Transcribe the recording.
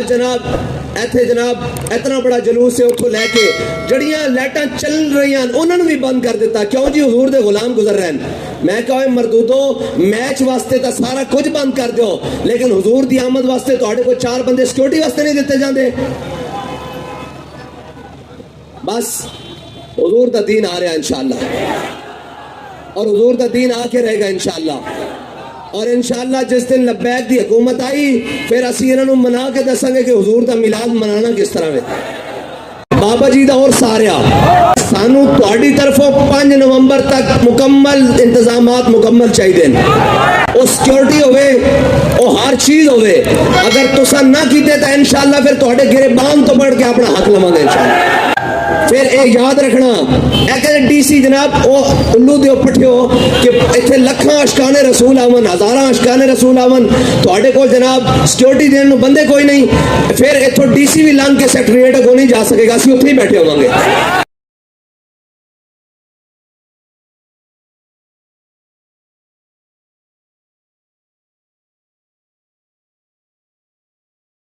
जनाब इत्थे जनाब इतना बड़ा जुलूस है उतो लैके जड़ियां लाइटां चल रही उन्होंने भी बंद कर दिता। क्यों जी? हुजूर दे गुलाम गुजर रहे हैं। मैं कहा मरदूदो मैच वास्ते तो सारा कुछ बंद कर दो, लेकिन हुजूर दी आमद वास्ते तुहाडे को 4 बंदे सिक्योरिटी वास्ते नहीं दिते जाते। बस हुजूर दा दीन आ रहा इंशाअल्लाह, और हुजूर दा दीन आके रहेगा इंशाअल्लाह। और इंशाअल्लाह जिस दिन लब्बैक दी हुकूमत आई फिर असी इन्हों मना के दसांगे कि हुजूर दा मिलाद मनाना किस तरह है। बाबा जी दा और सारिया सानू तुहाडी तरफों 5 नवंबर तक मुकम्मल इंतजामात मुकम्मल चाहिए। वो सिक्योरिटी होवे, वो हर चीज होवे। अगर तुसा ना कीते तो इंशाअल्लाह फिर तुहाडे गिरबान तो बढ़ के अपना हक लवांगे इंशाअल्लाह। फिर ये याद रखना डीसी जनाब वो उल्लू दे पठियो कि इतने लखां अशकाने रसूल आवन, हजारां अशकाने रसूल आवन, तुहाडे कोल जनाब सिक्योरिटी देने बंदे कोई नहीं। फिर इथों डीसी भी लंघ के सैक्रेटरीएट को नहीं जा सकेगा, असीं उत्थे ही बैठे होवांगे।